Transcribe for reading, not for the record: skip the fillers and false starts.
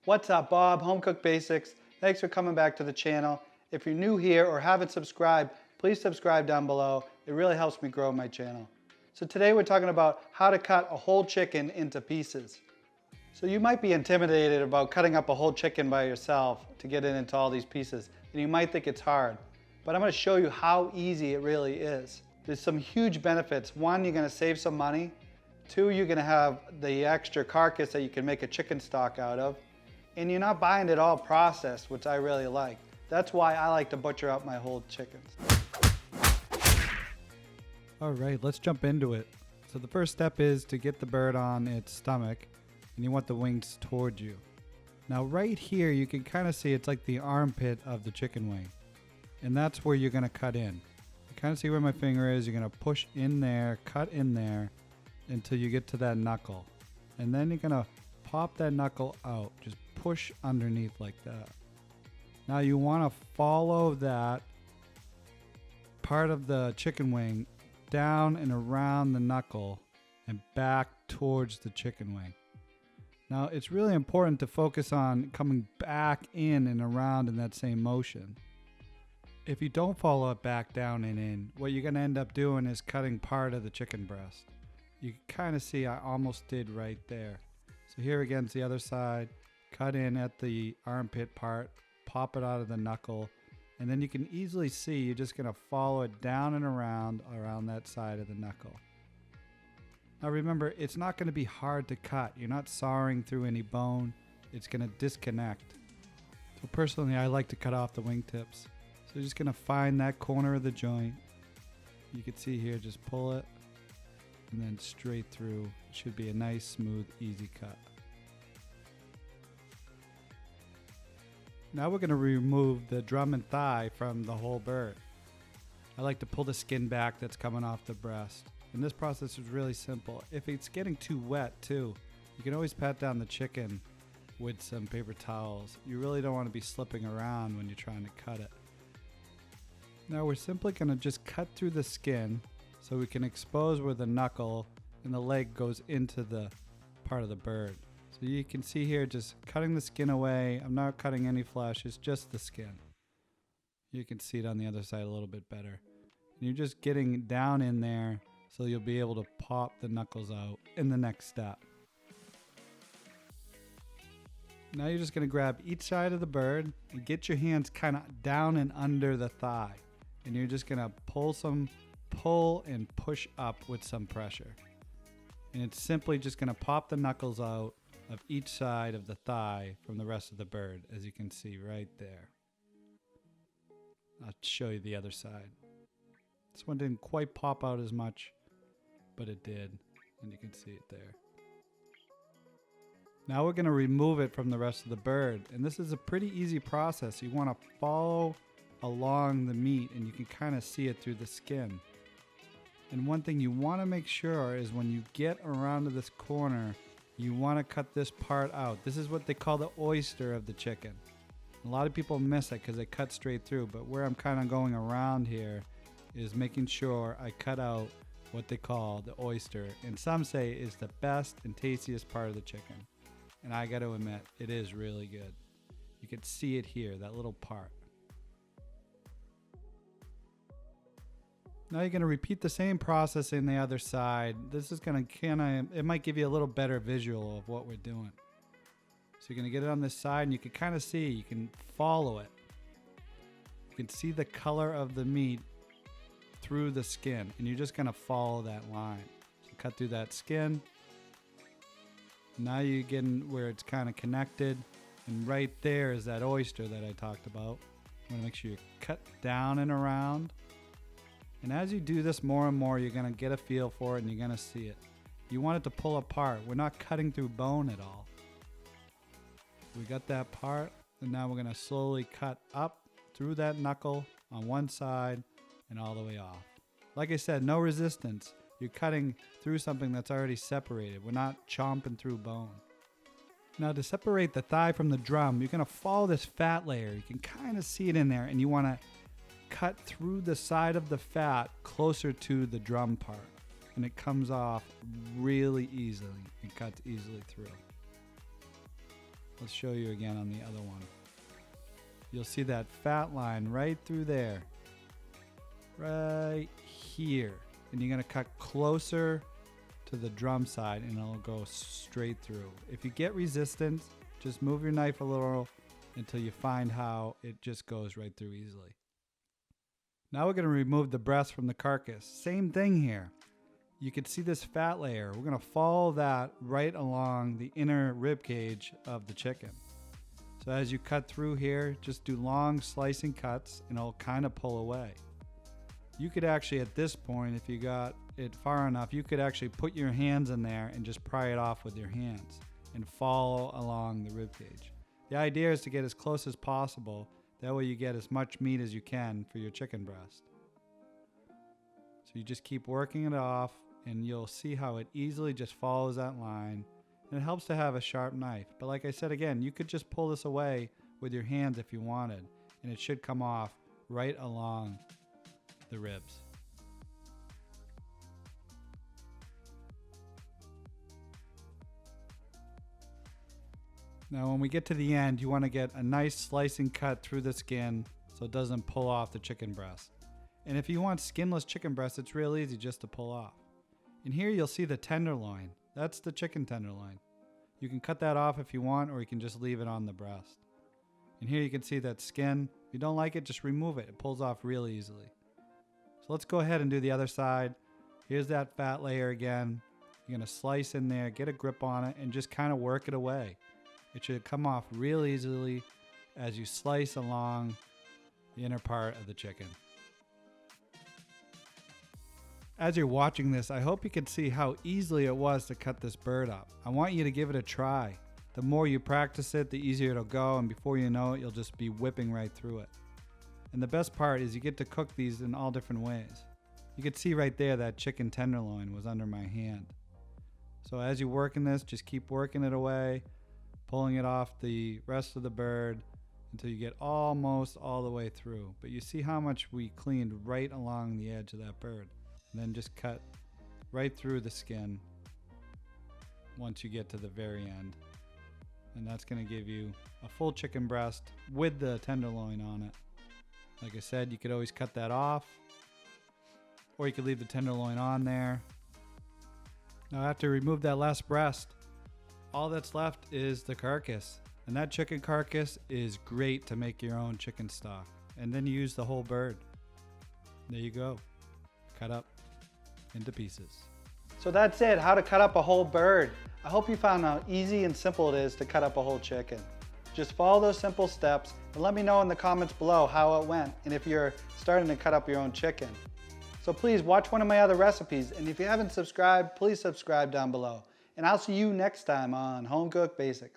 What's up, Bob? Home Cook Basics. Thanks for coming back to the channel. If you're new here or haven't subscribed, please subscribe down below. It really helps me grow my channel. So today we're talking about how to cut a whole chicken into pieces. So you might be intimidated about cutting up a whole chicken by yourself to get it into all these pieces, and you might think it's hard. But I'm going to show you how easy it really is. There's some huge benefits. One, you're going to save some money. Two, you're going to have the extra carcass that you can make a chicken stock out of. And you're not buying it all processed, which I really like. That's why I like to butcher up my whole chickens. All right, let's jump into it. So the first step is to get the bird on its stomach, and you want the wings toward you. Now right here, you can kind of see it's like the armpit of the chicken wing. And that's where you're gonna cut in. You kind of see where my finger is. You're gonna push in there, cut in there until you get to that knuckle. And then you're gonna pop that knuckle out. Just push underneath like that. Now you want to follow that part of the chicken wing down and around the knuckle and back towards the chicken wing. Now it's really important to focus on coming back in and around in that same motion. If you don't follow it back down and in, what you're going to end up doing is cutting part of the chicken breast. You can kind of see I almost did right there. So here again's the other side. Cut in at the armpit part, pop it out of the knuckle, and then you can easily see you're just going to follow it down and around that side of the knuckle. Now remember, it's not going to be hard to cut. You're not sawing through any bone. It's going to disconnect. So personally, I like to cut off the wingtips. So you're just going to find that corner of the joint. You can see here, just pull it and then straight through. It should be a nice, smooth, easy cut. Now we're going to remove the drum and thigh from the whole bird. I like to pull the skin back that's coming off the breast. And this process is really simple. If it's getting too wet too, you can always pat down the chicken with some paper towels. You really don't want to be slipping around when you're trying to cut it. Now we're simply going to just cut through the skin so we can expose where the knuckle and the leg goes into the part of the bird. So you can see here just cutting the skin away. I'm not cutting any flesh, it's just the skin. You can see it on the other side a little bit better. And you're just getting down in there so you'll be able to pop the knuckles out in the next step. Now you're just going to grab each side of the bird and get your hands kind of down and under the thigh. And you're just going to pull and push up with some pressure. And it's simply just going to pop the knuckles out of each side of the thigh from the rest of the bird, as you can see right there. I'll show you the other side. This one didn't quite pop out as much, but it did, and you can see it there. Now we're going to remove it from the rest of the bird, and this is a pretty easy process. You want to follow along the meat, and you can kind of see it through the skin. And one thing you want to make sure is when you get around to this corner, you want to cut this part out. This is what they call the oyster of the chicken. A lot of people miss it because they cut straight through, but where I'm kind of going around here is making sure I cut out what they call the oyster. And some say is the best and tastiest part of the chicken. And I got to admit, it is really good. You can see it here, that little part. Now you're going to repeat the same process in the other side. This is going to it might give you a little better visual of what we're doing. So you're going to get it on this side and you can kind of see, you can follow it. You can see the color of the meat through the skin, and you're just going to follow that line. So cut through that skin. Now you're getting where it's kind of connected, and right there is that oyster that I talked about. You want to make sure you cut down and around. And as you do this more and more, you're going to get a feel for it and you're going to see it. You want it to pull apart. We're not cutting through bone at all. We got that part, and now we're going to slowly cut up through that knuckle on one side and all the way off. Like I said, no resistance. You're cutting through something that's already separated. We're not chomping through bone. Now to separate the thigh from the drum, you're going to follow this fat layer. You can kind of see it in there, and you want to cut through the side of the fat closer to the drum part, and it comes off really easily and cuts easily through. Let's show you again on the other one. You'll see that fat line right through there. Right here. And you're going to cut closer to the drum side and it'll go straight through. If you get resistance, just move your knife a little until you find how it just goes right through easily. Now we're going to remove the breast from the carcass. Same thing here. You can see this fat layer. We're going to follow that right along the inner rib cage of the chicken. So as you cut through here, just do long slicing cuts and it'll kind of pull away. You could actually, at this point, if you got it far enough, you could actually put your hands in there and just pry it off with your hands and follow along the rib cage. The idea is to get as close as possible. That way you get as much meat as you can for your chicken breast. So you just keep working it off and you'll see how it easily just follows that line. And it helps to have a sharp knife. But like I said again, you could just pull this away with your hands if you wanted. And it should come off right along the ribs. Now when we get to the end, you want to get a nice slicing cut through the skin so it doesn't pull off the chicken breast. And if you want skinless chicken breast, it's real easy just to pull off. And here you'll see the tenderloin. That's the chicken tenderloin. You can cut that off if you want, or you can just leave it on the breast. And here you can see that skin. If you don't like it, just remove it. It pulls off real easily. So let's go ahead and do the other side. Here's that fat layer again. You're going to slice in there, get a grip on it, and just kind of work it away. It should come off real easily as you slice along the inner part of the chicken. As you're watching this, I hope you can see how easily it was to cut this bird up. I want you to give it a try. The more you practice it, the easier it'll go, and before you know it, you'll just be whipping right through it. And the best part is you get to cook these in all different ways. You can see right there that chicken tenderloin was under my hand. So as you're working this, just keep working it away, pulling it off the rest of the bird until you get almost all the way through. But you see how much we cleaned right along the edge of that bird. And then just cut right through the skin once you get to the very end. And that's going to give you a full chicken breast with the tenderloin on it. Like I said, you could always cut that off, or you could leave the tenderloin on there. Now after you remove that last breast, all that's left is the carcass. And that chicken carcass is great to make your own chicken stock. And then you use the whole bird. There you go. Cut up into pieces. So that's it, how to cut up a whole bird. I hope you found how easy and simple it is to cut up a whole chicken. Just follow those simple steps and let me know in the comments below how it went and if you're starting to cut up your own chicken. So please watch one of my other recipes, and if you haven't subscribed, please subscribe down below. And I'll see you next time on Home Cook Basics.